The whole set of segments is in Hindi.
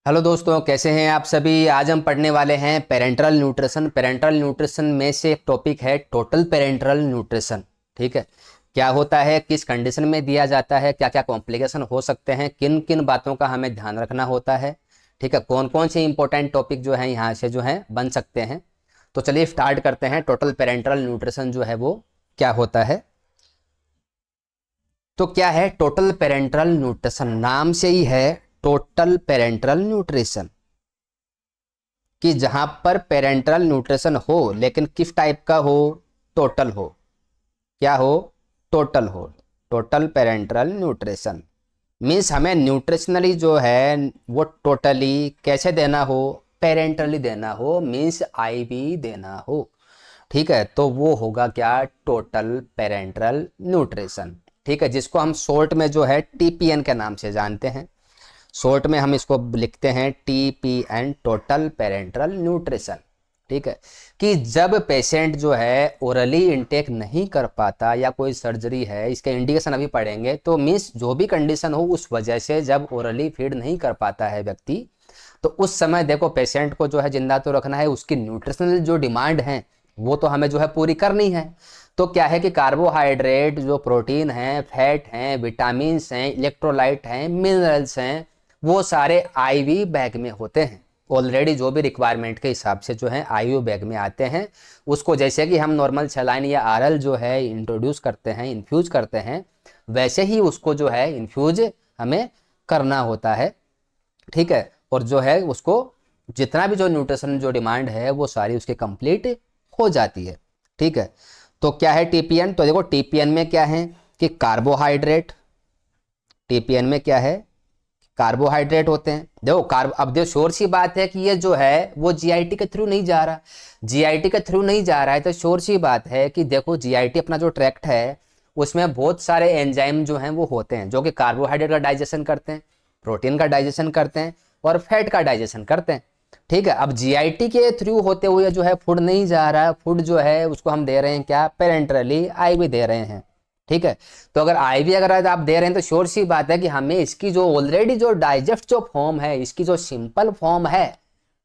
हेलो दोस्तों, कैसे हैं आप सभी। आज हम पढ़ने वाले हैं पेरेंटल न्यूट्रिशन। पेरेंटल न्यूट्रिशन में से एक टॉपिक है टोटल पेरेंटल न्यूट्रिशन। ठीक है, क्या होता है, किस कंडीशन में दिया जाता है, क्या क्या कॉम्प्लिकेशन हो सकते हैं, किन किन बातों का हमें ध्यान रखना होता है। ठीक है, कौन कौन से इंपॉर्टेंट टॉपिक जो है यहाँ से जो है बन सकते हैं। तो चलिए स्टार्ट करते हैं। टोटल पेरेंटल न्यूट्रिशन जो है वो क्या होता है। तो क्या है टोटल पेरेंटल न्यूट्रिशन, नाम से ही है टोटल पेरेंटल न्यूट्रिशन, कि जहां पर पेरेंटल न्यूट्रिशन हो लेकिन किस टाइप का हो, टोटल हो। क्या हो, टोटल हो। टोटल पेरेंटल न्यूट्रिशन मीन्स हमें न्यूट्रिशनली जो है वो टोटली कैसे देना हो, पेरेंटली देना हो, मीन्स आईवी देना हो। ठीक है, तो वो होगा क्या, टोटल पेरेंटल न्यूट्रिशन। ठीक है, जिसको हम शॉर्ट में जो है टीपीएन के नाम से जानते हैं। शॉर्ट में हम इसको लिखते हैं टीपीएन, टोटल पेरेंटल न्यूट्रिशन। ठीक है, कि जब पेशेंट जो है ओरली इंटेक नहीं कर पाता या कोई सर्जरी है, इसके इंडिकेशन अभी पढ़ेंगे, तो मीन्स जो भी कंडीशन हो उस वजह से जब ओरली फीड नहीं कर पाता है व्यक्ति, तो उस समय देखो पेशेंट को जो है जिंदा तो रखना है, उसकी न्यूट्रिशनल जो डिमांड है वो तो हमें जो है पूरी करनी है। तो क्या है कि कार्बोहाइड्रेट, जो प्रोटीन है, फैट हैं, विटामिन्स हैं, इलेक्ट्रोलाइट हैं, मिनरल्स हैं, वो सारे आईवी बैग में होते हैं। ऑलरेडी जो भी रिक्वायरमेंट के हिसाब से जो है आईवी बैग में आते हैं। उसको जैसे कि हम नॉर्मल सलाइन या आरएल जो है इंट्रोड्यूस करते हैं, इन्फ्यूज करते हैं, वैसे ही उसको जो है इन्फ्यूज हमें करना होता है। ठीक है, और जो है उसको जितना भी जो न्यूट्रिशन जो डिमांड है वो सारी उसकी कंप्लीट हो जाती है। ठीक है, तो क्या है टीपीएन, तो देखो टीपीएन में क्या है कि कार्बोहाइड्रेट, टीपीएन में क्या है, कार्बोहाइड्रेट होते हैं। देखो अब देखो श्योर सी बात है कि ये जो है वो जीआईटी के थ्रू नहीं जा रहा। जीआईटी के थ्रू नहीं जा रहा है तो श्योर सी बात है कि देखो जीआईटी अपना जो ट्रैक्ट है उसमें बहुत सारे एंजाइम जो हैं वो होते हैं, जो कि कार्बोहाइड्रेट का डाइजेशन करते हैं, प्रोटीन का डाइजेशन करते हैं और फैट का डाइजेशन करते हैं। ठीक है, अब जीआईटी के थ्रू होते हुए जो है फूड नहीं जा रहा है, फूड जो है उसको हम दे रहे हैं क्या, पेरेंटरली आईवी दे रहे हैं। ठीक है, तो अगर आईवी अगर आप दे रहे हैं तो श्योर सी बात है कि हमें इसकी जो ऑलरेडी जो डाइजेस्ट जो फॉर्म है, इसकी जो सिंपल फॉर्म है,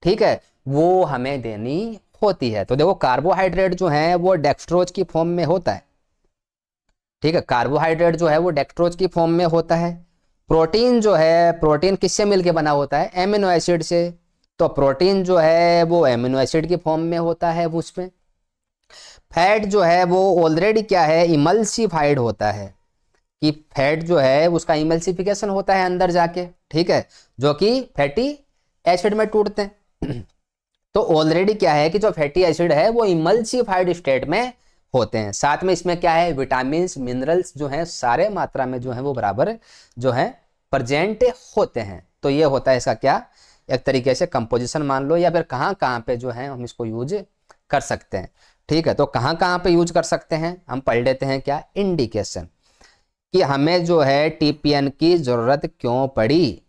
ठीक है, वो हमें देनी होती है। तो देखो कार्बोहाइड्रेट जो है वो डेक्सट्रोज की फॉर्म में होता है। ठीक है, कार्बोहाइड्रेट जो है वो डेक्सट्रोज की फॉर्म में होता है। प्रोटीन जो है, प्रोटीन किससे मिलके बना होता है, एमिनो एसिड से। तो प्रोटीन जो है वो एमिनो एसिड की फॉर्म में होता है उसमें। फैट जो है वो ऑलरेडी क्या है, इमल्सिफाइड होता है, कि फैट जो है उसका इमल्सिफिकेशन होता है अंदर जाके। ठीक है, जो कि फैटी एसिड में टूटते हैं। तो ऑलरेडी क्या है कि जो फैटी एसिड है वो इमल्सिफाइड स्टेट में होते हैं। साथ में इसमें क्या है, विटामिन मिनरल्स जो हैं सारे मात्रा में जो है वो बराबर जो है प्रेजेंट होते हैं। तो ये होता है इसका क्या, एक तरीके से कंपोजिशन मान लो, या फिर कहाँ कहाँ पे जो है हम इसको यूज कर सकते हैं। ठीक है, तो कहाँ कहाँ पे यूज कर सकते हैं हम पढ़ लेते हैं। क्या इंडिकेशन, कि हमें जो है टीपीएन की जरूरत क्यों पड़ी।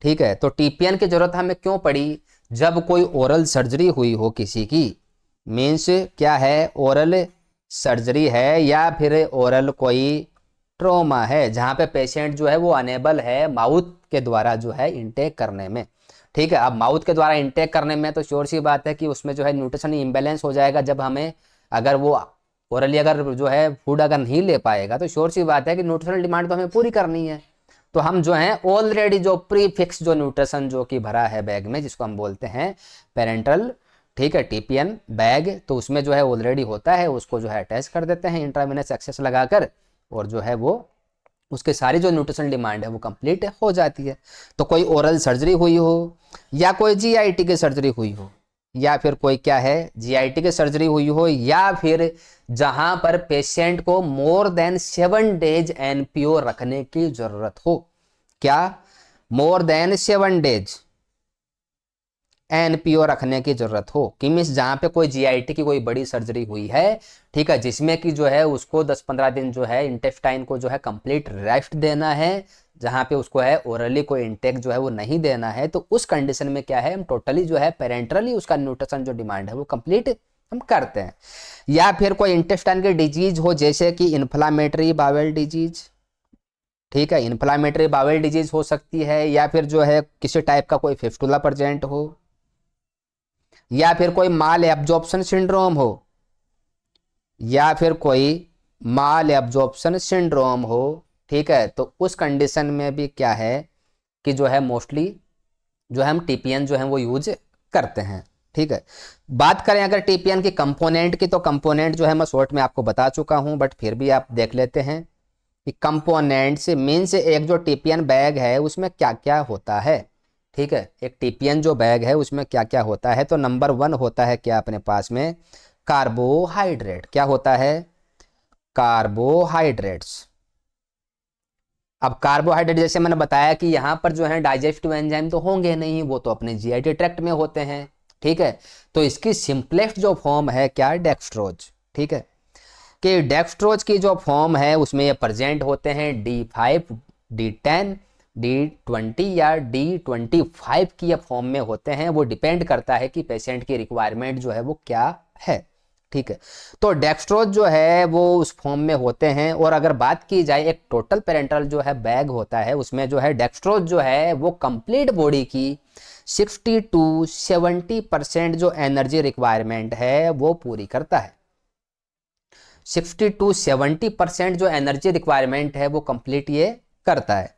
ठीक है, तो टीपीएन की जरूरत हमें क्यों पड़ी, जब कोई ओरल सर्जरी हुई हो किसी की, मीन्स क्या है, ओरल सर्जरी है या फिर ओरल कोई ट्रोमा है, जहां पे पेशेंट जो है वो अनेबल है माउथ के द्वारा जो है इंटेक करने में। ठीक है, अब माउथ के द्वारा इंटेक करने में तो श्योर सी बात है कि उसमें जो है न्यूट्रिशन इम्बेलेंस हो जाएगा। जब हमें अगर वो ओरली अगर जो है फूड अगर नहीं ले पाएगा तो श्योर सी बात है कि न्यूट्रिशनल डिमांड तो हमें पूरी करनी है। तो हम जो है ऑलरेडी जो प्री फिक्स जो न्यूट्रिशन जो कि भरा है बैग में, जिसको हम बोलते हैं पेरेंटल, ठीक है, टीपीएन बैग, तो उसमें जो है ऑलरेडी होता है, उसको जो है अटैच कर देते हैं इंट्रावेनस एक्सेस लगाकर, और जो है वो उसके सारी जो न्यूट्रिशनल डिमांड है वो कंप्लीट हो जाती है। तो कोई ओरल सर्जरी हुई हो, या कोई जीआईटी की सर्जरी हुई हो, या फिर कोई क्या है जीआईटी की सर्जरी हुई हो, या फिर जहां पर पेशेंट को मोर देन 7 डेज एनपीओ रखने की जरूरत हो। क्या, मोर देन 7 डेज एनपीओ रखने की जरूरत हो, कि मीन्स जहां पे कोई जीआईटी की कोई बड़ी सर्जरी हुई है, ठीक है, जिसमें कि जो है उसको 10-15 दिन जो है इंटेस्टाइन को जो है कंप्लीट रेस्ट देना है, जहां पे उसको है ओरली कोई इंटेक जो है वो नहीं देना है, तो उस कंडीशन में क्या है, हम टोटली जो है पेरेंटरली उसका न्यूट्रिशन जो डिमांड है वो कंप्लीट हम करते हैं। या फिर कोई इंटेस्टाइन की डिजीज हो, जैसे कि इन्फ्लामेटरी बावेल डिजीज, ठीक है, इन्फ्लामेटरी बाउल डिजीज हो सकती है, या फिर जो है किसी टाइप का कोई फिस्टुला प्रेजेंट हो, या फिर कोई माल एब्जॉर्प्शन सिंड्रोम हो, या फिर कोई माल एब्जॉर्प्शन सिंड्रोम हो। ठीक है, तो उस कंडीशन में भी क्या है कि जो है मोस्टली जो है हम टीपीएन जो है वो यूज करते हैं। ठीक है, बात करें अगर टीपीएन की कंपोनेंट की, तो कंपोनेंट जो है मैं शॉर्ट में आपको बता चुका हूं, बट फिर भी आप देख लेते हैं कि कंपोनेंट्स मीन्स एक जो टीपीएन बैग है उसमें क्या क्या होता है। ठीक है, एक टीपीएन जो बैग है उसमें क्या क्या होता है, तो नंबर 1 होता है क्या अपने पास में, कार्बोहाइड्रेट। क्या होता है, कार्बोहाइड्रेट्स। अब कार्बोहाइड्रेट जैसे मैंने बताया कि यहाँ पर जो है डाइजेस्टिव एंजाइम तो होंगे नहीं, वो तो अपने जीआईटी ट्रैक्ट में होते हैं। ठीक है, तो इसकी सिंपलेस्ट जो फॉर्म है क्या, डेक्सट्रोज। ठीक है, कि डेक्सट्रोज की जो फॉर्म है उसमें ये प्रेजेंट होते हैं D5, D10, D20 या D25 की ये फॉर्म में होते हैं। वो डिपेंड करता है कि पेशेंट की रिक्वायरमेंट जो है वो क्या है। ठीक है, तो डेक्सट्रोज जो है वो उस फॉर्म में होते हैं। और अगर बात की जाए एक टोटल पेरेंटल जो है बैग होता है, उसमें जो है डेक्सट्रोज जो है वो कंप्लीट बॉडी की 60 to 70% जो एनर्जी रिक्वायरमेंट है वो पूरी करता है। 60 to 70% जो एनर्जी रिक्वायरमेंट है वो कंप्लीट ये करता है।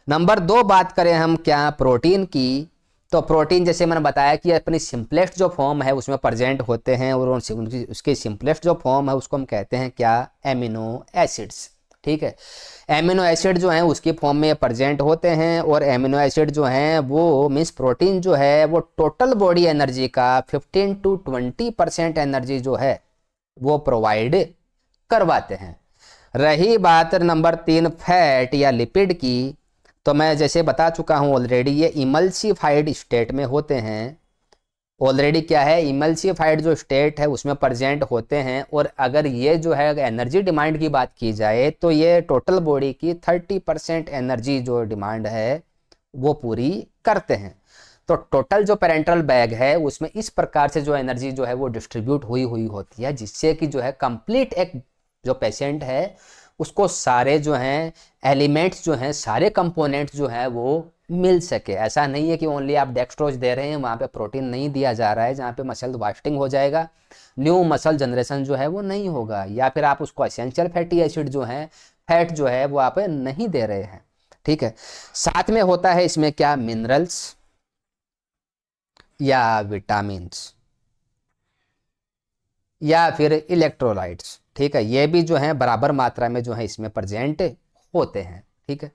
नंबर 2 बात करें हम क्या, प्रोटीन की, तो प्रोटीन जैसे मैंने बताया कि अपनी सिंपलेस्ट जो फॉर्म है उसमें प्रेजेंट होते हैं, और उसकी सिंपलेस्ट जो फॉर्म है उसको हम कहते हैं क्या, एमिनो एसिड्स। ठीक है, एमिनो एसिड जो है उसकी फॉर्म में प्रेजेंट होते हैं, और एमिनो एसिड जो हैं वो मीन्स प्रोटीन जो है वो टोटल बॉडी एनर्जी का 15 to 20% एनर्जी जो है वो प्रोवाइड करवाते हैं। रही बात नंबर 3 फैट या लिपिड की, तो मैं जैसे बता चुका हूं ऑलरेडी, ये इमल्सिफाइड स्टेट में होते हैं। ऑलरेडी क्या है, इमल्सिफाइड जो स्टेट है उसमें प्रेजेंट होते हैं। और अगर ये जो है एनर्जी डिमांड की बात की जाए तो ये टोटल बॉडी की 30% एनर्जी जो डिमांड है वो पूरी करते हैं। तो टोटल जो पेरेंटल बैग है उसमें इस प्रकार से जो एनर्जी जो है वो डिस्ट्रीब्यूट हुई हुई होती है, जिससे कि जो है कंप्लीट एक जो पेशेंट है उसको सारे जो हैं एलिमेंट्स जो हैं, सारे कंपोनेंट्स जो हैं वो मिल सके। ऐसा नहीं है कि ओनली आप डेक्सट्रोज दे रहे हैं, वहाँ पे प्रोटीन नहीं दिया जा रहा है, जहाँ पे मसल वास्टिंग हो जाएगा, न्यू मसल जनरेशन जो है वो नहीं होगा। या फिर आप उसको एसेंशियल फैटी एसिड जो है, फैट जो है वो आप नहीं दे रहे हैं। ठीक है, साथ में होता है इसमें क्या, मिनरल्स या विटामिन्स या फिर इलेक्ट्रोलाइट्स। ठीक है, ये भी जो है बराबर मात्रा में जो है इसमें प्रेजेंट होते हैं। ठीक है,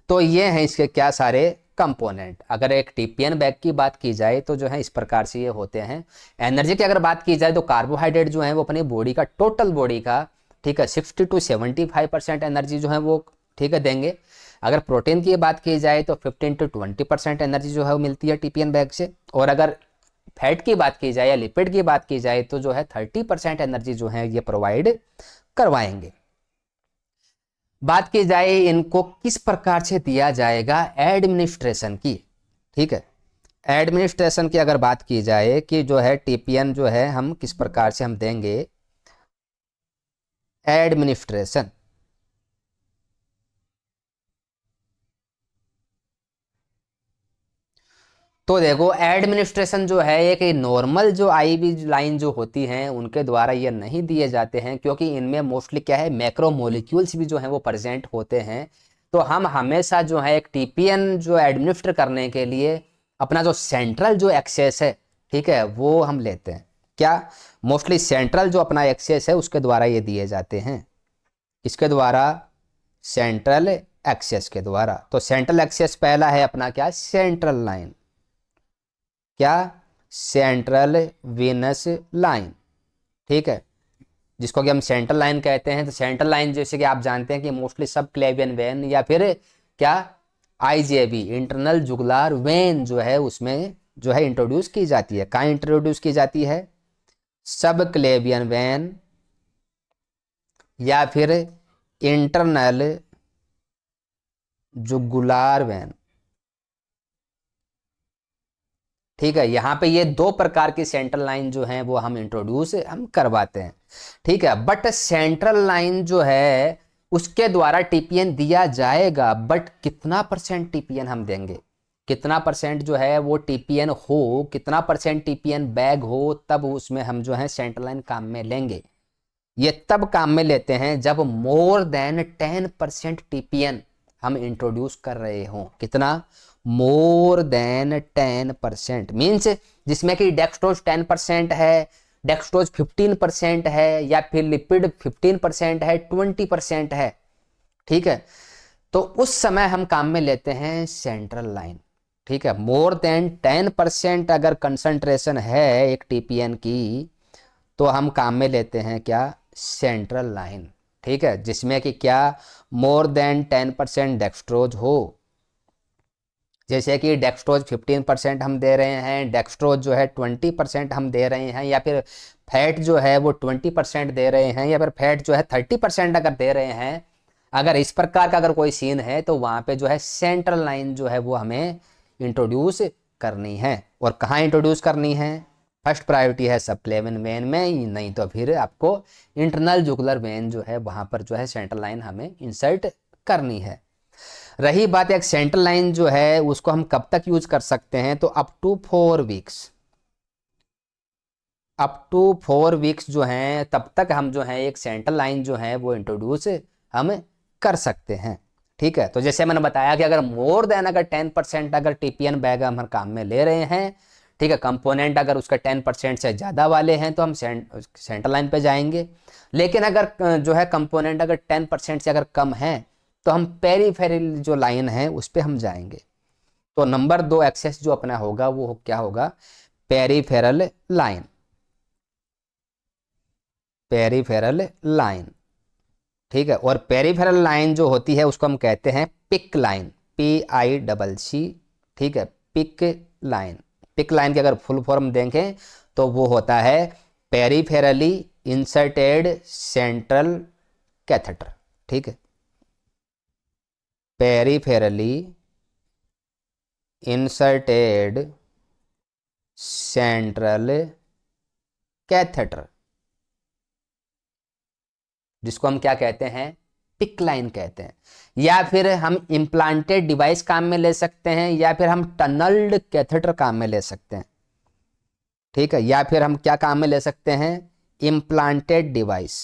तो ये हैं इसके क्या सारे कंपोनेंट। अगर एक टीपीएन बैग की बात की जाए तो जो है इस प्रकार से ये होते हैं। एनर्जी की अगर बात की जाए तो कार्बोहाइड्रेट जो है वो अपनी बॉडी का, टोटल बॉडी का, ठीक है, 60 to 75% एनर्जी जो है वो, ठीक है, देंगे। अगर प्रोटीन की बात की जाए तो 15 to 20% एनर्जी जो है वो मिलती है टीपीएन बैग से। और अगर फैट की बात की जाए या लिपिड की बात की जाए तो जो है 30% एनर्जी जो है ये प्रोवाइड करवाएंगे। बात की जाए इनको किस प्रकार से दिया जाएगा, एडमिनिस्ट्रेशन की। ठीक है, एडमिनिस्ट्रेशन की अगर बात की जाए कि जो है टीपीएन जो है हम किस प्रकार से हम देंगे एडमिनिस्ट्रेशन। तो देखो एडमिनिस्ट्रेशन जो है एक नॉर्मल जो आईवी लाइन जो होती हैं उनके द्वारा ये नहीं दिए जाते हैं, क्योंकि इनमें मोस्टली क्या है, मैक्रो मोलिक्यूल्स भी जो हैं वो प्रेजेंट होते हैं। तो हम हमेशा जो है एक टीपीएन जो एडमिनिस्टर करने के लिए अपना जो सेंट्रल जो एक्सेस है, ठीक है, वो हम लेते हैं। क्या, मोस्टली सेंट्रल जो अपना एक्सेस है उसके द्वारा ये दिए जाते हैं। किसके द्वारा, सेंट्रल एक्सेस के द्वारा। तो सेंट्रल एक्सेस पहला है अपना क्या, सेंट्रल लाइन। क्या, सेंट्रल वेनस लाइन। ठीक है, जिसको कि हम सेंट्रल लाइन कहते हैं। तो सेंट्रल लाइन जैसे कि आप जानते हैं कि मोस्टली सब क्लेवियन वेन या फिर क्या, आईजेवी, इंटरनल जुगुलार वेन जो है उसमें जो है इंट्रोड्यूस की जाती है। कहाँ इंट्रोड्यूस की जाती है, सब क्लेवियन वेन या फिर इंटरनल जुगुलार वेन। ठीक है, यहाँ पे ये 2 प्रकार की सेंट्रल लाइन जो है वो हम इंट्रोड्यूस हम करवाते हैं। ठीक है, बट सेंट्रल लाइन जो है उसके द्वारा टीपीएन दिया जाएगा, बट कितना परसेंट टीपीएन हम देंगे, कितना परसेंट जो है वो टीपीएन हो, कितना परसेंट टीपीएन बैग हो, तब उसमें हम जो है सेंट्रल लाइन काम में लेंगे। ये तब काम में लेते हैं जब मोर देन 10% टीपीएन हम इंट्रोड्यूस कर रहे हों। कितना? मोर देन 10%, मीन्स जिसमें कि डेक्सट्रोज 10% है, डेक्सट्रोज 15% है, या फिर लिपिड 15% है, 20% है, ठीक है, तो उस समय हम काम में लेते हैं सेंट्रल लाइन। ठीक है, मोर देन 10% अगर कंसंट्रेशन है एक टीपीएन की, तो हम काम में लेते हैं क्या? Central line. ठीक है, जिसमें कि क्या? मोर देन 10% डेक्सट्रोज हो। जैसे कि डेक्सट्रोज 15% हम दे रहे हैं, डेक्सट्रोज जो है 20% हम दे रहे हैं, या फिर फैट जो है वो 20% दे रहे हैं, या फिर फैट जो है 30% अगर दे रहे हैं, अगर इस प्रकार का अगर कोई सीन है, तो वहाँ पे जो है सेंट्रल लाइन जो है वो हमें इंट्रोड्यूस करनी है। और कहाँ इंट्रोड्यूस करनी है? फर्स्ट प्रायोरिटी है सबक्लेविन वेन में, नहीं तो फिर आपको इंटरनल जुगुलर वेन जो है वहाँ पर जो है सेंट्रल लाइन हमें इंसर्ट करनी है। रही बात एक सेंट्रल लाइन जो है उसको हम कब तक यूज कर सकते हैं, तो up to 4 weeks, up to 4 weeks जो हैं तब तक हम जो है एक सेंट्रल लाइन जो है वो इंट्रोड्यूस हम कर सकते हैं। ठीक है, तो जैसे मैंने बताया कि अगर मोर देन अगर 10% अगर टीपीएन बैग हम काम में ले रहे हैं, ठीक है, कंपोनेंट अगर उसका 10% से ज़्यादा वाले हैं तो हम सेंट्रल लाइन पे जाएंगे। लेकिन अगर जो है कंपोनेंट अगर 10% से अगर कम है तो हम पेरीफेरल जो लाइन है उस पर हम जाएंगे। तो नंबर 2 एक्सेस जो अपना होगा वो क्या होगा? Peripheral line, peripheral line. ठीक है, और पेरीफेरल लाइन जो होती है उसको हम कहते हैं पिक लाइन, PICC। ठीक है, पिक लाइन। पिक लाइन की अगर फुल फॉर्म देखें तो वो होता है पेरीफेरली इंसर्टेड सेंट्रल कैथेटर। ठीक है, पेरीफेरली इंसर्टेड सेंट्रल कैथेटर, जिसको हम क्या कहते हैं? पिक लाइन कहते हैं। या फिर हम इम्प्लांटेड डिवाइस काम में ले सकते हैं, या फिर हम टनल्ड कैथेटर काम में ले सकते हैं। ठीक है, या फिर हम क्या काम में ले सकते हैं? Implanted device.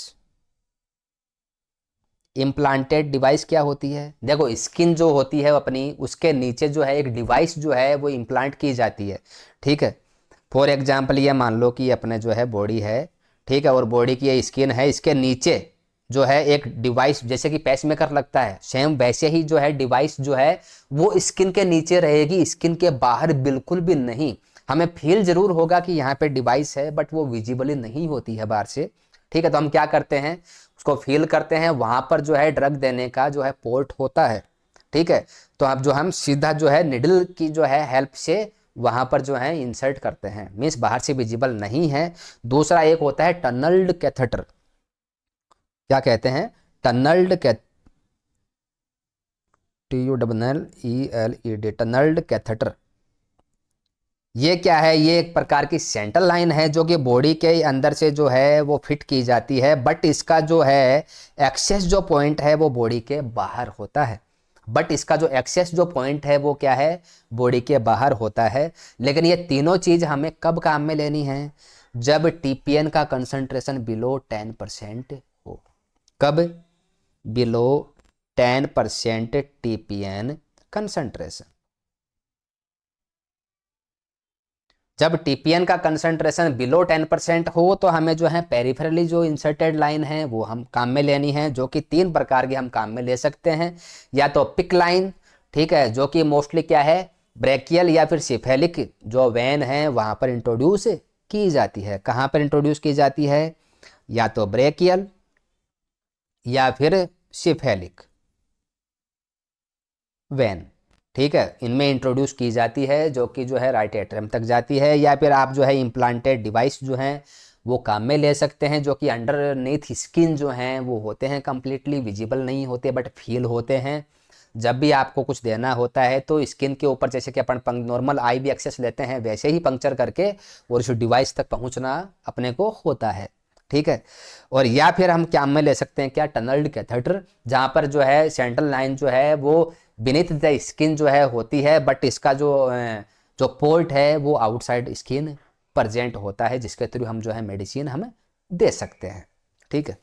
इम्प्लांटेड डिवाइस क्या होती है? देखो, स्किन जो होती है अपनी, उसके नीचे जो है एक डिवाइस जो है वो इम्प्लांट की जाती है। ठीक है, फॉर एग्जाम्पल ये मान लो कि अपने जो है बॉडी है, ठीक है, और बॉडी की ये स्किन है, इसके नीचे जो है एक डिवाइस, जैसे कि पेसमेकर लगता है, सेम वैसे ही जो है डिवाइस जो है वो स्किन के नीचे रहेगी, स्किन के बाहर बिल्कुल भी नहीं। हमें फील जरूर होगा कि यहाँ पे डिवाइस है, बट वो विजिबली नहीं होती है बाहर से। ठीक है, तो हम क्या करते हैं? उसको फील करते हैं, वहां पर जो है ड्रग देने का जो है पोर्ट होता है। ठीक है, तो अब जो हम सीधा जो है निडल की जो है हेल्प से वहां पर जो है इंसर्ट करते हैं, मीन्स बाहर से विजिबल नहीं है। दूसरा एक होता है टनल्ड कैथेटर। क्या कहते हैं? टनल्ड TUNNELED, टनल्ड कैथेटर। ये क्या है? ये एक प्रकार की सेंट्रल लाइन है जो कि बॉडी के अंदर से जो है वो फिट की जाती है, बट इसका जो है एक्सेस जो पॉइंट है वो बॉडी के बाहर होता है। बट इसका जो एक्सेस जो पॉइंट है वो क्या है? बॉडी के बाहर होता है। लेकिन ये तीनों चीज हमें कब काम में लेनी है? जब टीपीएन का कंसंट्रेशन बिलो 10% हो। कब? Below 10% TPN concentration. जब टीपीएन का कंसंट्रेशन बिलो 10% हो तो हमें जो है पेरिफेरली जो इंसर्टेड लाइन है वो हम काम में लेनी है, जो कि 3 प्रकार की हम काम में ले सकते हैं। या तो पिक लाइन, ठीक है, जो कि मोस्टली क्या है? ब्रेकियल या फिर सिफेलिक जो वेन है वहां पर इंट्रोड्यूस की जाती है। कहाँ पर इंट्रोड्यूस की जाती है? या तो ब्रेकियल या फिर सिफेलिक वेन। ठीक है, इनमें इंट्रोड्यूस की जाती है, जो कि जो है राइट एट्रियम तक जाती है। या फिर आप जो है इम्प्लांटेड डिवाइस जो हैं वो काम में ले सकते हैं, जो कि अंडरनीथ स्किन जो हैं वो होते हैं, कंप्लीटली विजिबल नहीं होते बट फील होते हैं। जब भी आपको कुछ देना होता है तो स्किन के ऊपर, जैसे कि अपन नॉर्मल IV एक्सेस लेते हैं वैसे ही पंक्चर करके और उस डिवाइस तक पहुंचना अपने को होता है। ठीक है। और या फिर हम क्या में ले सकते हैं, क्या, टनल्ड कैथेटर, जहाँ पर जो है सेंट्रल लाइन जो है वो बीनीथ द स्किन जो है होती है, बट इसका जो जो पोर्ट है वो आउटसाइड स्किन प्रेजेंट होता है, जिसके थ्रू हम जो है मेडिसिन हमें दे सकते हैं। ठीक है,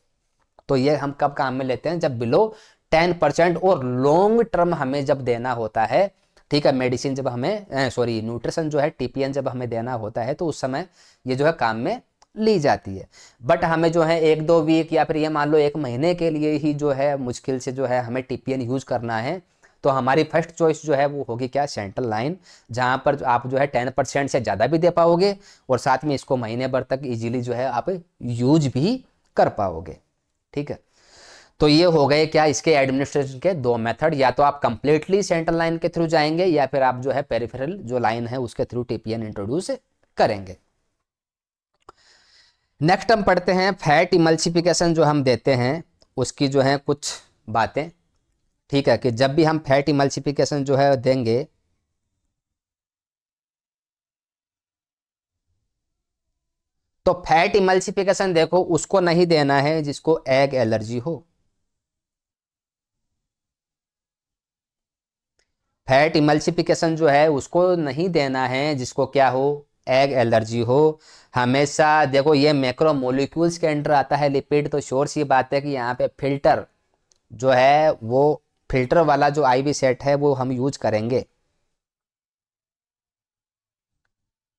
तो ये हम कब काम में लेते हैं, जब बिलो 10% और लॉन्ग टर्म हमें जब देना होता है। ठीक है, मेडिसिन जब हमें सॉरी न्यूट्रिशन जो है टीपीएन जब हमें देना होता है, तो उस समय ये जो है काम में ली जाती है। बट हमें जो है 1-2 वीक या फिर ये मान लो 1 महीने के लिए ही जो है मुश्किल से जो है हमें टीपीएन यूज करना है, तो हमारी फर्स्ट चॉइस जो है वो होगी क्या, सेंट्रल लाइन, जहाँ पर आप जो है 10% से ज़्यादा भी दे पाओगे और साथ में इसको महीने भर तक इजीली जो है आप यूज भी कर पाओगे। ठीक है, तो ये हो गए क्या, इसके एडमिनिस्ट्रेशन के 2 मेथड, या तो आप कंप्लीटली सेंट्रल लाइन के थ्रू जाएंगे या फिर आप जो है पेरिफेरल जो लाइन है उसके थ्रू टीपीएन इंट्रोड्यूस करेंगे। नेक्स्ट हम पढ़ते हैं फैट इमल्सिफिकेशन जो हम देते हैं उसकी जो है कुछ बातें। ठीक है, कि जब भी हम फैट इमल्सिफिकेशन जो है देंगे तो फैट इमल्सिफिकेशन देखो उसको नहीं देना है जिसको एग एलर्जी हो। फैट इमल्सिफिकेशन जो है उसको नहीं देना है जिसको क्या हो, एग एलर्जी हो। हमेशा देखो ये मैक्रो मोलिक्यूल्स के अंडर आता है लिपिड, तो श्योर सी बात है कि यहाँ पे फिल्टर जो है वो फिल्टर वाला जो आईवी सेट है वो हम यूज करेंगे।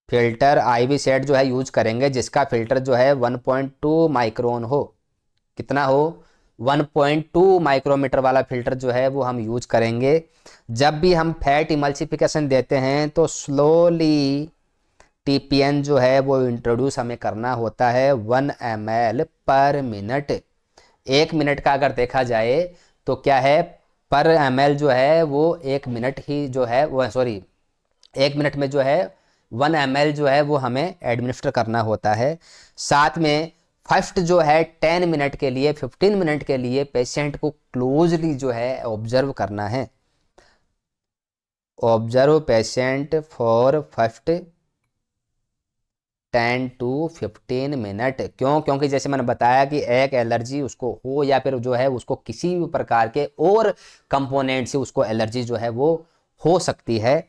फिल्टर आईवी सेट जो है यूज करेंगे जिसका फिल्टर जो है 1.2 माइक्रोन हो। कितना हो, 1.2 माइक्रोमीटर वाला फिल्टर जो है वो हम यूज करेंगे। जब भी हम फैट इमल्सिफिकेशन देते हैं तो स्लोली टीपीएन जो है वो इंट्रोड्यूस हमें करना होता है 1 ml पर मिनट। 1 मिनट का अगर देखा जाए तो क्या है, पर ml जो है वो 1 मिनट ही जो है वो सॉरी 1 मिनट में जो है 1 ml जो है वो हमें एडमिनिस्टर करना होता है। साथ में फर्स्ट जो है 10 मिनट के लिए 15 मिनट के लिए पेशेंट को क्लोजली जो है ऑब्जर्व करना है। Observe patient for first 10 to 15 minute. क्यों, क्योंकि जैसे मैंने बताया कि एक एलर्जी उसको हो या फिर जो है उसको किसी भी प्रकार के और कंपोनेंट से उसको एलर्जी जो है वो हो सकती है।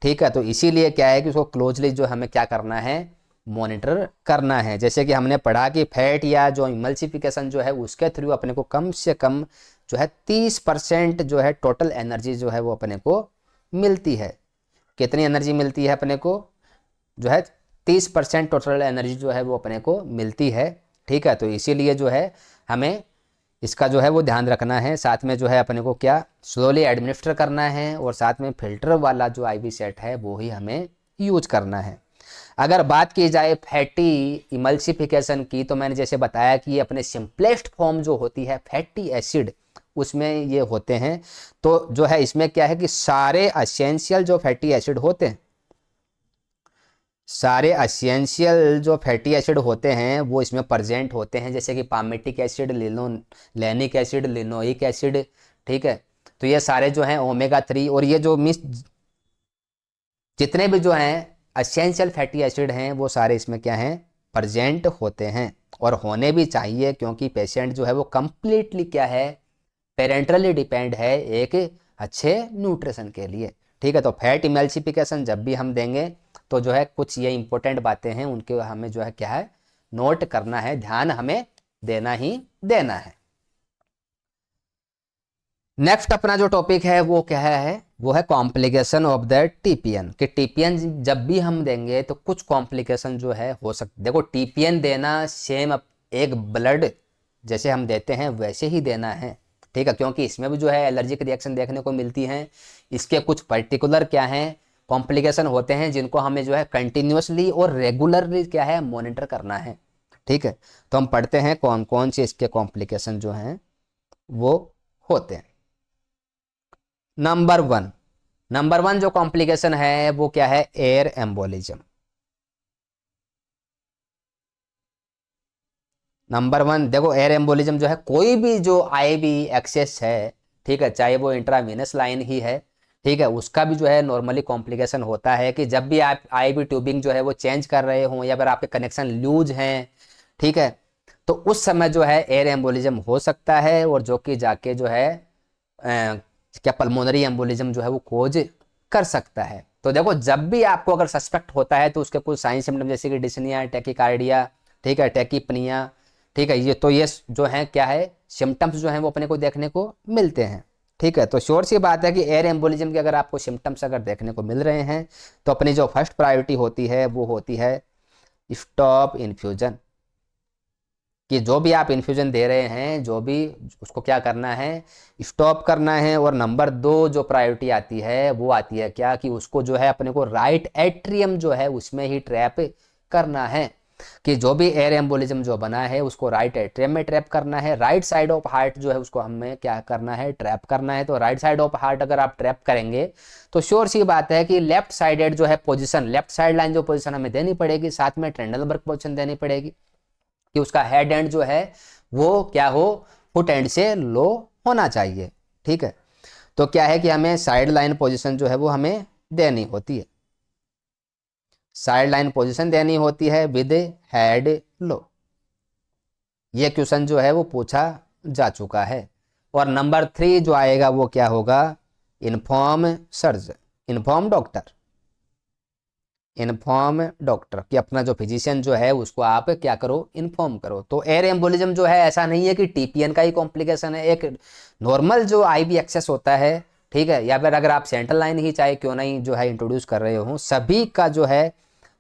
ठीक है, तो इसीलिए क्या है कि उसको क्लोजली जो हमें क्या करना है, मॉनिटर करना है। जैसे कि हमने पढ़ा कि फैट या जो इमल्सिफिकेशन जो है उसके थ्रू अपने को कम से कम जो है 30% जो है टोटल एनर्जी जो है वो अपने को मिलती है। कितनी एनर्जी मिलती है अपने को, जो है 30% टोटल एनर्जी जो है वो अपने को मिलती है। ठीक है, तो इसीलिए जो है हमें इसका जो है वो ध्यान रखना है। साथ में जो है अपने को क्या, स्लोली एडमिनिस्टर करना है और साथ में फिल्टर वाला जो आईवी सेट है वो ही हमें यूज करना है। अगर बात की जाए फैटी इमल्सिफिकेशन की, तो मैंने जैसे बताया कि ये अपने सिंपलेस्ट फॉर्म जो होती है फैटी एसिड उसमें ये होते हैं। तो जो है इसमें क्या है कि सारे एसेंशियल जो फैटी एसिड होते हैं, सारे एसेंशियल जो फैटी एसिड होते हैं वो इसमें प्रेजेंट होते हैं, जैसे कि पामेटिक एसिड, लेनिक एसिड, लिनोइक एसिड। ठीक है, तो ये सारे जो हैं ओमेगा 3 और ये जो मिस जितने भी जो हैं एसेंशियल फैटी एसिड हैं वो सारे इसमें क्या हैं, प्रेजेंट होते हैं और होने भी चाहिए, क्योंकि पेशेंट जो है वो कंप्लीटली क्या है, पेरेंटली डिपेंड है एक अच्छे न्यूट्रिशन के लिए। ठीक है, तो फैट इमल्सिफिकेशन जब भी हम देंगे तो जो है कुछ ये इंपॉर्टेंट बातें हैं उनके हमें जो है क्या है, नोट करना है, ध्यान हमें देना ही देना है। नेक्स्ट अपना जो टॉपिक है वो क्या है, वो है कॉम्प्लिकेशन ऑफ द टीपीएन। कि टीपीएन जब भी हम देंगे तो कुछ कॉम्प्लिकेशन जो है हो सकती। देखो टीपीएन देना सेम एक ब्लड जैसे हम देते हैं वैसे ही देना है। ठीक है, क्योंकि इसमें भी जो है एलर्जिक रिएक्शन देखने को मिलती हैं। इसके कुछ पर्टिकुलर क्या हैं, कॉम्प्लिकेशन होते हैं जिनको हमें जो है कंटिन्यूसली और रेगुलरली क्या है, मॉनिटर करना है। ठीक है, तो हम पढ़ते हैं कौन कौन से इसके कॉम्प्लिकेशन जो हैं वो होते हैं। नंबर वन जो कॉम्प्लिकेशन है वो क्या है, एयर एम्बोलिज्म। नंबर 1 देखो, एयर एम्बोलिज्म जो है कोई भी जो आईवी एक्सेस है, ठीक है, चाहे वो इंट्रावेनस लाइन ही है, ठीक है, उसका भी जो है नॉर्मली कॉम्प्लिकेशन होता है कि जब भी आप आईवी ट्यूबिंग जो है वो चेंज कर रहे हो या फिर आपके कनेक्शन लूज हैं, ठीक है, तो उस समय जो है एयर एम्बोलिज्म हो सकता है, और जो कि जाके जो है क्या पल्मोनरी एम्बोलिज्म जो है वो खोज कर सकता है। तो देखो जब भी आपको अगर सस्पेक्ट होता है तो उसके कुछ साइन सिम्टम जैसे कि डिस्निया, टैकीकार्डिया, ठीक है, टैकीपनिया, ठीक है, ये जो है क्या है सिम्टम्स जो हैं वो अपने को देखने को मिलते हैं। ठीक है, तो श्योर सी बात है कि एयर एम्बोलिज्म के अगर आपको सिम्टम्स अगर देखने को मिल रहे हैं तो अपनी जो फर्स्ट प्रायोरिटी होती है वो होती है स्टॉप इन्फ्यूजन, कि जो भी आप इन्फ्यूजन दे रहे हैं जो भी उसको क्या करना है, स्टॉप करना है। और नंबर 2 जो प्रायोरिटी आती है वो आती है क्या, कि उसको जो है अपने को राइट एट्रियम जो है उसमें ही ट्रैप करना है, कि जो भी एयर एम्बोलिज्म जो बना है उसको राइट एट्रियम में ट्रैप करना है। राइट साइड ऑफ हार्ट जो है उसको हमें क्या करना है, ट्रैप करना है। तो राइट साइड ऑफ हार्ट अगर आप ट्रैप करेंगे तो श्योर सी बात है कि लेफ्ट साइडेड जो है पोजीशन, लेफ्ट साइड लाइन जो पोजीशन हमें देनी पड़ेगी, साथ में ट्रेंडलबर्ग पोजीशन देनी पड़ेगी कि उसका हेड एंड जो है वो क्या हो, फुट एंड से लो होना चाहिए। ठीक है, तो क्या है कि हमें साइड लाइन पोजीशन जो है वो हमें देनी होती है, साइड लाइन पोजीशन देनी होती है विद हेड लो। ये क्वेश्चन जो है वो पूछा जा चुका है। और नंबर 3 जो आएगा वो क्या होगा, inform surgeon, inform doctor, inform doctor कि अपना जो फिजिशियन जो है उसको आप क्या करो, इन्फॉर्म करो। तो एयर एम्बोलिज्म जो है ऐसा नहीं है कि टीपीएन का ही कॉम्प्लिकेशन है, एक नॉर्मल जो आईवी एक्सेस होता है, ठीक है, या फिर अगर आप सेंट्रल लाइन ही चाहे क्यों नहीं जो है इंट्रोड्यूस कर रहे हो, सभी का जो है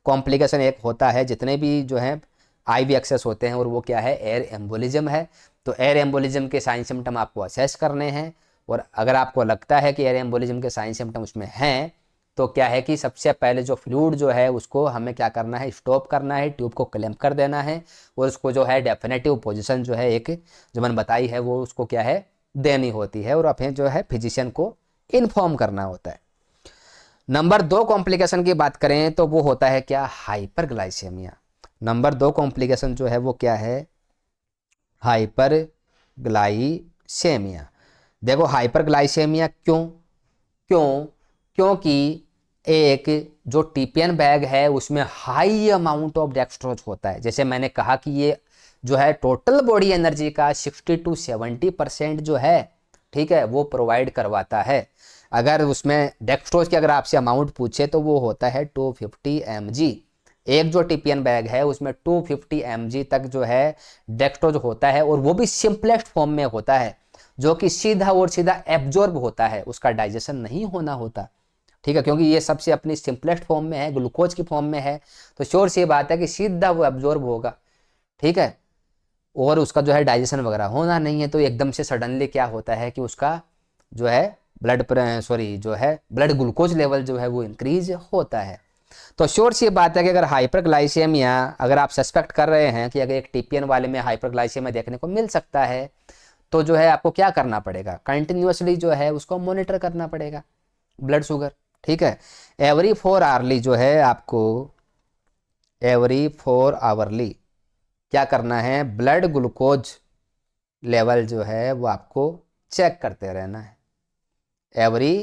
कॉम्प्लिकेशन एक होता है, जितने भी जो है आईवी एक्सेस होते हैं, और वो क्या है, एयर एम्बोलिज्म है। तो एयर एम्बोलिज्म के साइन सिम्टम आपको असेस करने हैं, और अगर आपको लगता है कि एयर एम्बोलिज्म के साइन सिम्टम उसमें हैं तो क्या है कि सबसे पहले जो फ्लूइड जो है उसको हमें क्या करना है, स्टॉप करना है, ट्यूब को क्लैंप कर देना है, और उसको जो है डेफिनेटिव पोजीशन जो है एक जो मैंने बताई है वो उसको क्या है देनी होती है, और अपने जो है फिजिशियन को इन्फॉर्म करना होता है। नंबर 2 कॉम्प्लिकेशन की बात करें तो वो होता है क्या, हाइपरग्लाइसेमिया। नंबर 2 कॉम्प्लिकेशन जो है वो क्या है, हाइपरग्लाइसेमिया। देखो हाइपरग्लाइसेमिया क्यों क्यों क्योंकि एक जो टीपीएन बैग है उसमें हाई अमाउंट ऑफ डेक्सट्रोज होता है। जैसे मैंने कहा कि ये जो है टोटल बॉडी एनर्जी का 60 to 70% जो है, ठीक है, वो प्रोवाइड करवाता है। अगर उसमें डेक्सट्रोज की अगर आपसे अमाउंट पूछे तो वो होता है 250 mg। एक जो टीपीएन बैग है उसमें 250 mg तक जो है डेक्सट्रोज होता है, और वो भी सिंपलेस्ट फॉर्म में होता है, जो कि सीधा और सीधा एब्जॉर्ब होता है, उसका डाइजेशन नहीं होना होता। ठीक है, क्योंकि ये सबसे अपनी सिंपलेस्ट फॉर्म में है, ग्लूकोज की फॉर्म में है, तो श्योर सी बात है कि सीधा वो एब्जॉर्ब होगा। ठीक है, और उसका जो है डाइजेशन वगैरह होना नहीं है, तो एकदम से सडनली क्या होता है कि उसका जो है ब्लड ग्लूकोज लेवल जो है वो इंक्रीज होता है। तो श्योर सी बात है कि अगर हाइपरग्लाइसेमिया अगर आप सस्पेक्ट कर रहे हैं कि अगर एक टीपीएन वाले में हाइपरग्लाइसेमिया देखने को मिल सकता है, तो जो है आपको क्या करना पड़ेगा, कंटिन्यूअसली जो है उसको मॉनिटर करना पड़ेगा ब्लड शुगर। ठीक है, एवरी 4 आवरली जो है आपको, एवरी 4 आवरली क्या करना है, ब्लड ग्लूकोज लेवल जो है वो आपको चेक करते रहना है। एवरी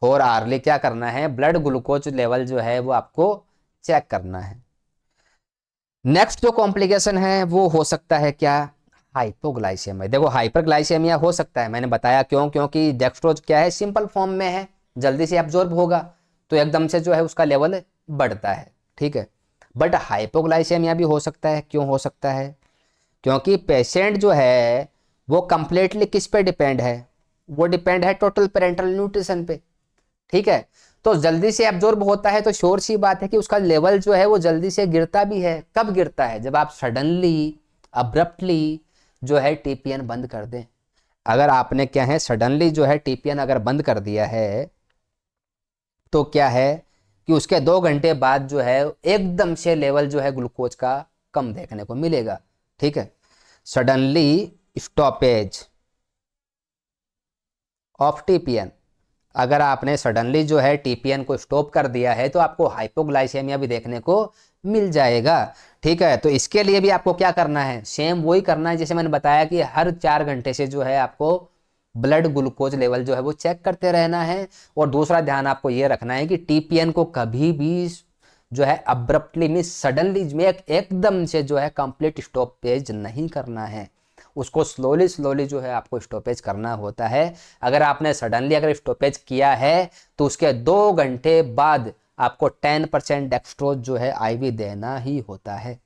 4 आवरली क्या करना है, ब्लड ग्लूकोज लेवल जो है वो आपको चेक करना है। नेक्स्ट जो कॉम्प्लिकेशन है वो हो सकता है क्या, हाइपोग्लाइसेमिया। देखो हाइपरग्लाइसेमिया हो सकता है, मैंने बताया क्यों, क्योंकि डेक्सट्रोज क्या है, सिंपल फॉर्म में है, जल्दी से एब्जॉर्ब होगा, तो एकदम से जो है उसका लेवल बढ़ता है। ठीक है, बट हाइपोग्लाइसेमिया भी हो सकता है। क्यों हो सकता है, क्योंकि पेशेंट जो है वो कंप्लीटली किस पे डिपेंड है, वो डिपेंड है टोटल पेरेंटल न्यूट्रिशन पे। ठीक है, तो जल्दी से एब्जॉर्ब होता है, तो श्योर सी बात है कि उसका लेवल जो है वो जल्दी से गिरता भी है। कब गिरता है, जब आप सडनली अब्रप्टली जो है टीपीएन बंद कर दें। अगर आपने क्या है सडनली जो है टीपीएन अगर बंद कर दिया है तो क्या है कि उसके 2 घंटे बाद जो है एकदम से लेवल जो है ग्लूकोज का कम देखने को मिलेगा। ठीक है, सडनली स्टॉपेज ऑफ टीपीएन, अगर आपने सडनली जो है टीपीएन को स्टॉप कर दिया है तो आपको हाइपोग्लाइसेमिया भी देखने को मिल जाएगा। ठीक है, तो इसके लिए भी आपको क्या करना है, सेम वही करना है जैसे मैंने बताया कि हर 4 घंटे से जो है आपको ब्लड ग्लूकोज लेवल जो है वो चेक करते रहना है। और दूसरा ध्यान आपको ये रखना है कि टीपीएन को कभी भी जो है अब्रप्टली मीन सडनली में एकदम से जो है कंप्लीट स्टॉपेज नहीं करना है, उसको स्लोली स्लोली जो है आपको स्टॉपेज करना होता है। अगर आपने सडनली अगर स्टॉपेज किया है तो उसके 2 घंटे बाद आपको 10% डेक्सट्रोज जो है आईवी देना ही होता है।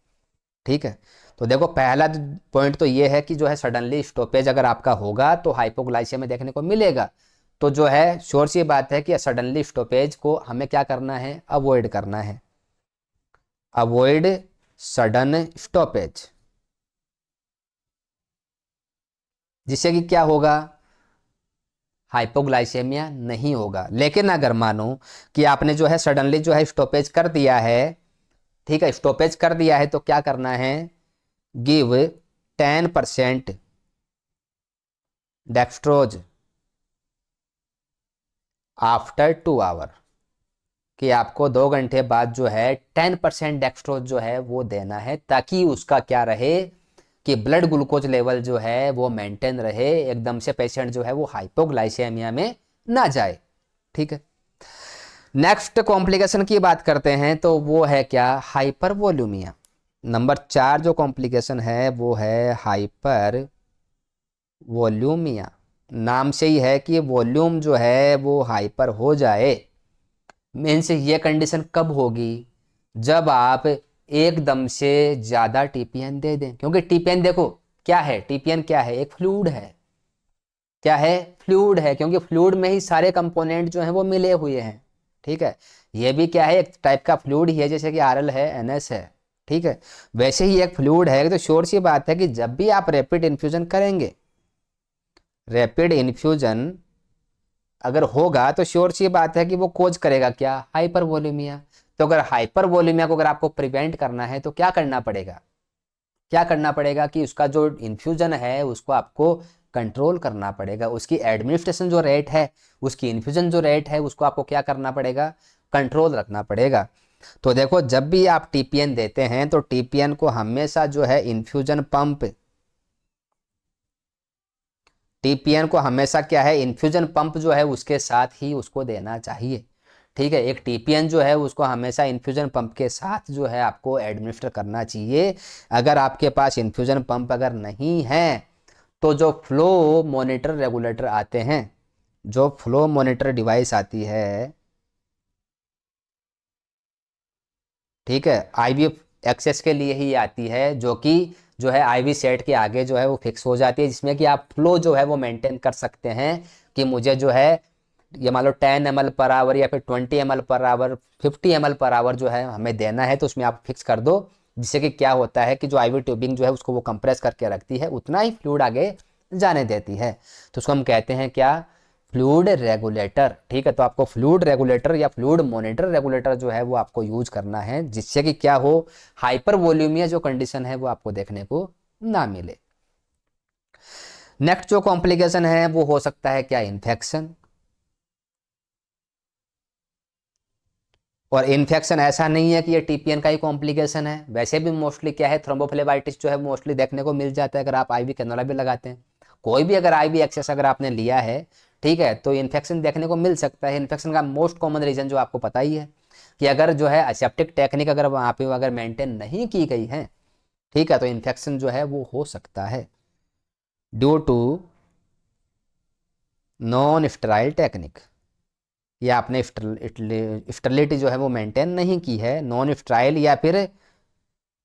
ठीक है, तो देखो पहला पॉइंट तो ये है कि जो है सडनली स्टॉपेज अगर आपका होगा तो हाइपोग्लाइसेमिया देखने को मिलेगा। तो जो है श्योर सी बात है कि सडनली स्टॉपेज को हमें क्या करना है, अवॉइड करना है, अवॉइड सडन स्टॉपेज, जिससे कि क्या होगा, हाइपोग्लाइसेमिया नहीं होगा। लेकिन अगर मानो कि आपने जो है सडनली जो है स्टॉपेज कर दिया है, ठीक है, स्टॉपेज कर दिया है, तो क्या करना है, गिव 10% डेक्सट्रोज आफ्टर 2 आवर, कि आपको 2 घंटे बाद जो है 10% डेक्सट्रोज जो है वो देना है, ताकि उसका क्या रहे कि ब्लड ग्लूकोज लेवल जो है वो मेंटेन रहे, एकदम से पेशेंट जो है वो हाइपोग्लाइसेमिया में ना जाए। ठीक है, नेक्स्ट कॉम्प्लिकेशन की बात करते हैं तो वो है क्या, हाइपरवोल्यूमिया। नंबर 4 जो कॉम्प्लिकेशन है वो है हाइपर वॉल्यूमिया। नाम से ही है कि वॉल्यूम जो है वो हाइपर हो जाए। मीन्स ये कंडीशन कब होगी, जब आप एकदम से ज़्यादा टीपीएन दे दें, क्योंकि टीपीएन देखो क्या है, टीपीएन क्या है, एक फ्लूइड है। क्या है, फ्लूइड है, क्योंकि फ्लूइड में ही सारे कंपोनेंट जो हैं वो मिले हुए हैं। ठीक है, ये भी क्या है, एक टाइप का फ्लूइड ही है, जैसे कि आरएल है, एनएस है। ठीक है, वैसे ही एक फ्लूइड है। तो श्योर सी बात है कि जब भी आप रैपिड इन्फ्यूजन करेंगे, रैपिड इन्फ्यूजन अगर होगा तो श्योर सी बात है कि वो कोज करेगा क्या, हाइपरवोलेमिया। तो अगर हाइपरवोलेमिया को अगर आपको प्रिवेंट करना है तो क्या करना पड़ेगा, क्या करना पड़ेगा कि उसका जो इन्फ्यूजन है उसको आपको कंट्रोल करना पड़ेगा, उसकी एडमिनिस्ट्रेशन जो रेट है, उसकी इन्फ्यूजन जो रेट है उसको आपको क्या करना पड़ेगा, कंट्रोल रखना पड़ेगा। तो देखो जब भी आप टीपीएन देते हैं तो टीपीएन को हमेशा जो है इन्फ्यूजन पंप, टीपीएन को हमेशा क्या है, इन्फ्यूजन पंप जो है उसके साथ ही उसको देना चाहिए। ठीक है, एक टीपीएन जो है उसको हमेशा इन्फ्यूजन पंप के साथ जो है आपको एडमिनिस्टर करना चाहिए। अगर आपके पास इन्फ्यूजन पंप अगर नहीं है तो जो फ्लो मॉनिटर रेगुलेटर आते हैं, जो फ्लो मॉनिटर डिवाइस आती है, ठीक है, आईवी एक्सेस के लिए ही आती है, जो कि जो है आईवी सेट के आगे जो है वो फिक्स हो जाती है, जिसमें कि आप फ्लो जो है वो मेंटेन कर सकते हैं कि मुझे जो है ये मान लो 10 ml/आवर या फिर 20 ml/आवर, 50 ml/आवर जो है हमें देना है, तो उसमें आप फिक्स कर दो। जिससे कि क्या होता है कि जो आईवी ट्यूबिंग जो है उसको वो कंप्रेस करके रखती है, उतना ही फ्लूइड आगे जाने देती है। तो उसको हम कहते हैं क्या, फ्लूइड रेगुलेटर। ठीक है, तो आपको फ्लूइड रेगुलेटर या फ्लूइड मॉनिटर रेगुलेटर जो है वो आपको यूज करना है, जिससे कि क्या हो, हाइपर वॉल्यूमिया जो कंडीशन है वो आपको देखने को ना मिले। नेक्स्ट जो कॉम्प्लिकेशन है वो हो सकता है क्या, इन्फेक्शन। और इन्फेक्शन ऐसा नहीं है कि ये टीपीएन का ही कॉम्प्लिकेशन है, वैसे भी मोस्टली क्या है, थ्रोम्बोफ्लेबाइटिस जो है मोस्टली देखने को मिल जाता है अगर आप आईवी कैनोला भी लगाते हैं। कोई भी अगर आईवी एक्सेस अगर आपने लिया है, ठीक है, तो इन्फेक्शन देखने को मिल सकता है। इन्फेक्शन का मोस्ट कॉमन रीजन जो आपको पता ही है कि अगर जो है एसेप्टिक टेक्निक अगर वहाँ पे अगर मेंटेन नहीं की गई है, ठीक है, तो इन्फेक्शन जो है वो हो सकता है due to non sterile technique, या आपने स्टेरिलिटी जो है वो मेंटेन नहीं की है, नॉन स्टेराइल या फिर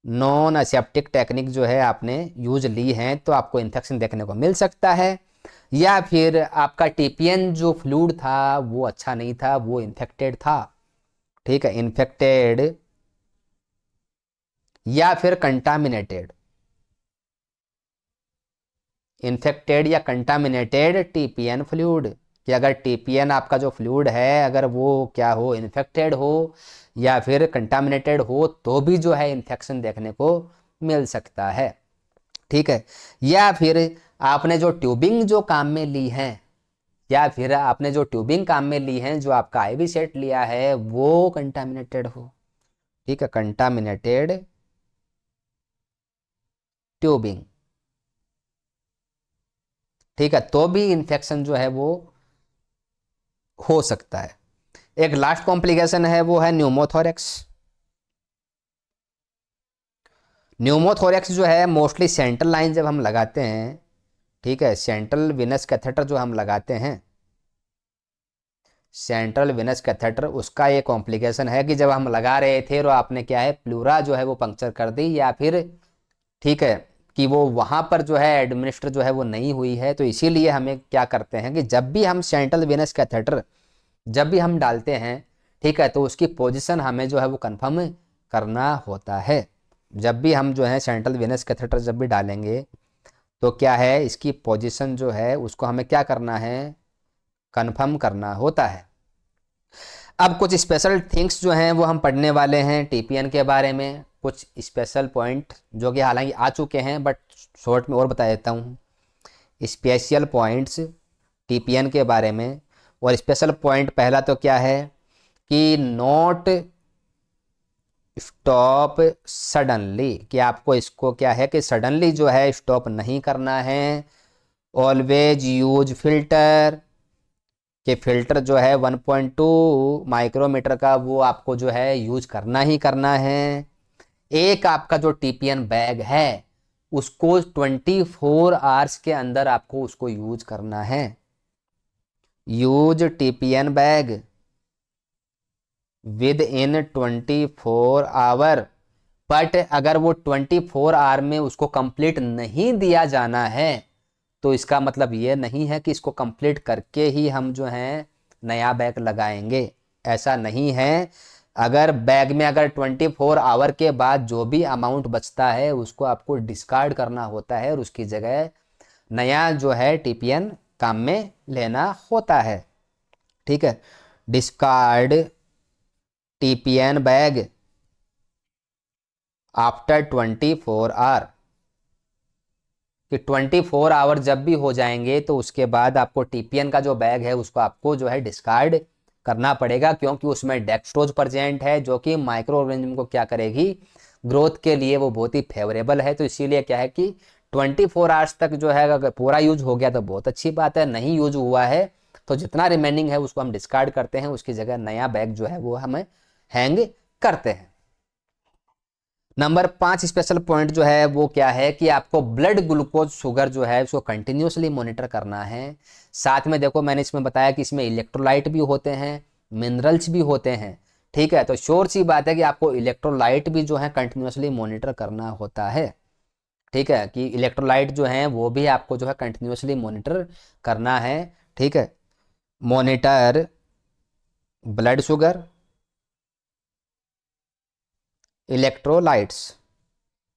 नॉन एसेप्टिक टेक्निक जो है आपने यूज ली है, तो आपको इन्फेक्शन देखने को मिल सकता है। या फिर आपका टीपीएन जो फ्लूइड था वो अच्छा नहीं था, वो इन्फेक्टेड था। ठीक है, इन्फेक्टेड या फिर कंटामिनेटेड, इन्फेक्टेड या कंटामिनेटेड टीपीएन फ्लूइड, कि अगर टीपीएन आपका जो फ्लूइड है अगर वो क्या हो, इन्फेक्टेड हो या फिर कंटामिनेटेड हो, तो भी जो है इन्फेक्शन देखने को मिल सकता है। ठीक है, या फिर आपने जो ट्यूबिंग जो काम में ली है, या फिर आपने जो ट्यूबिंग काम में ली है, जो आपका आईवी सेट लिया है वो कंटामिनेटेड हो। ठीक है, कंटामिनेटेड ट्यूबिंग, ठीक है, तो भी इन्फेक्शन जो है वो हो सकता है। एक लास्ट कॉम्प्लिकेशन है वो है न्यूमोथोरेक्स। न्यूमोथोरैक्स जो है मोस्टली सेंट्रल लाइन जब हम लगाते हैं, ठीक है, सेंट्रल विनस कैथेटर जो हम लगाते हैं, सेंट्रल विनस कैथेटर, उसका ये कॉम्प्लिकेशन है कि जब हम लगा रहे थे और आपने क्या है प्लूरा जो है वो पंक्चर कर दी, या फिर ठीक है कि वो वहाँ पर जो है एडमिनिस्टर जो है वो नहीं हुई है, तो इसीलिए हमें क्या करते हैं कि जब भी हम सेंट्रल विनस कैथेटर जब भी हम डालते हैं, ठीक है, तो उसकी पोजीशन हमें जो है वो कंफर्म करना होता है। जब भी हम जो है सेंट्रल वेनस कैथेटर जब भी डालेंगे तो क्या है, इसकी पोजीशन जो है उसको हमें क्या करना है, कंफर्म करना होता है। अब कुछ स्पेशल थिंग्स जो हैं वो हम पढ़ने वाले हैं टीपीएन के बारे में, कुछ स्पेशल पॉइंट जो कि हालांकि आ चुके हैं बट शॉर्ट में और बता देता हूँ। स्पेशल पॉइंट्स टीपीएन के बारे में, और स्पेशल पॉइंट पहला तो क्या है कि नोट स्टॉप सडनली, कि आपको इसको क्या है कि सडनली जो है स्टॉप नहीं करना है। ऑलवेज यूज फिल्टर, कि फिल्टर जो है 1.2 माइक्रोमीटर का वो आपको जो है यूज करना ही करना है। एक आपका जो टीपीएन बैग है उसको 24 आवर्स के अंदर आपको उसको यूज करना है। Use TPN bag within 24 hour, but अगर वो 24 आवर में उसको कंप्लीट नहीं दिया जाना है तो इसका मतलब ये नहीं है कि इसको कंप्लीट करके ही हम जो है नया बैग लगाएंगे, ऐसा नहीं है। अगर बैग में अगर 24 आवर के बाद जो भी अमाउंट बचता है उसको आपको डिस्कार्ड करना होता है और उसकी जगह नया जो है टीपीएन काम में लेना होता है। ठीक है, discard TPN bag after 24 hour, कि 24 आवर जब भी हो जाएंगे तो उसके बाद आपको टीपीएन का जो बैग है उसको आपको जो है डिस्कार्ड करना पड़ेगा, क्योंकि उसमें डेक्सट्रोज प्रेजेंट है जो कि माइक्रो ऑर्गेनिज्म को क्या करेगी, ग्रोथ के लिए वो बहुत ही फेवरेबल है। तो इसीलिए क्या है कि 24 आवर्स तक जो है अगर पूरा यूज हो गया तो बहुत अच्छी बात है, नहीं यूज हुआ है तो जितना रिमेनिंग है उसको हम डिस्कार्ड करते हैं, उसकी जगह नया बैग जो है वो हमें हैंग करते हैं। नंबर 5 स्पेशल पॉइंट जो है वो क्या है कि आपको ब्लड ग्लूकोज शुगर जो है उसको कंटिन्यूसली मॉनिटर करना है। साथ में देखो मैंने इसमें बताया कि इसमें इलेक्ट्रोलाइट भी होते हैं, मिनरल्स भी होते हैं। ठीक है, तो श्योर सी बात है कि आपको इलेक्ट्रोलाइट भी जो है कंटिन्यूसली मॉनिटर करना होता है। ठीक है, कि इलेक्ट्रोलाइट जो है वो भी आपको जो है कंटिन्यूसली मॉनिटर करना है। ठीक है, monitor blood sugar, electrolytes.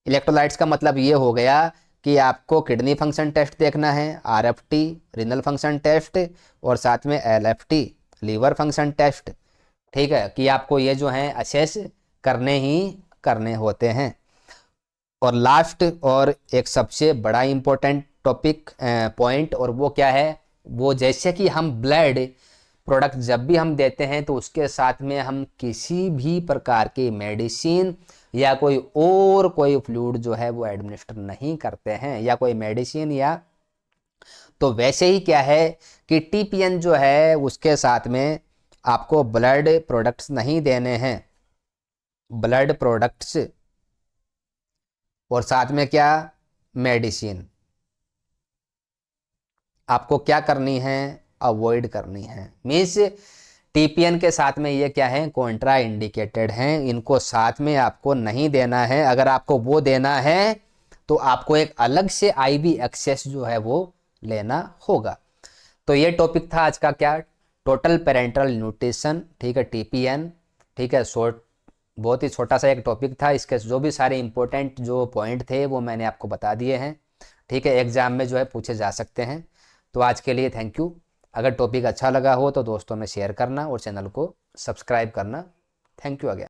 Electrolytes का मतलब ये हो गया कि आपको किडनी फंक्शन टेस्ट देखना है, आरएफटी रिनल फंक्शन टेस्ट, और साथ में एलएफटी लीवर फंक्शन टेस्ट। ठीक है, कि आपको ये जो है असेस करने ही करने होते हैं। और लास्ट और एक सबसे बड़ा इम्पोर्टेंट टॉपिक पॉइंट, और वो क्या है, वो जैसे कि हम ब्लड प्रोडक्ट जब भी हम देते हैं तो उसके साथ में हम किसी भी प्रकार की मेडिसिन या कोई फ्लूइड जो है वो एडमिनिस्टर नहीं करते हैं, या कोई मेडिसिन या, तो वैसे ही क्या है कि टीपीएन जो है उसके साथ में आपको ब्लड प्रोडक्ट्स नहीं देने हैं, ब्लड प्रोडक्ट्स और साथ में क्या, मेडिसिन आपको क्या करनी है, अवॉइड करनी है। मीन्स टीपीएन के साथ में ये क्या है, कॉन्ट्रा इंडिकेटेड हैं, इनको साथ में आपको नहीं देना है। अगर आपको वो देना है तो आपको एक अलग से आईवी एक्सेस जो है वो लेना होगा। तो ये टॉपिक था आज का क्या, टोटल पेरेंटल न्यूट्रिशन। ठीक है, टीपीएन। ठीक है, शॉर्ट बहुत ही छोटा सा एक टॉपिक था, इसके जो भी सारे इंपॉर्टेंट जो पॉइंट थे वो मैंने आपको बता दिए हैं। ठीक है, एग्जाम में जो है पूछे जा सकते हैं। तो आज के लिए थैंक यू। अगर टॉपिक अच्छा लगा हो तो दोस्तों में शेयर करना और चैनल को सब्सक्राइब करना। Thank you again.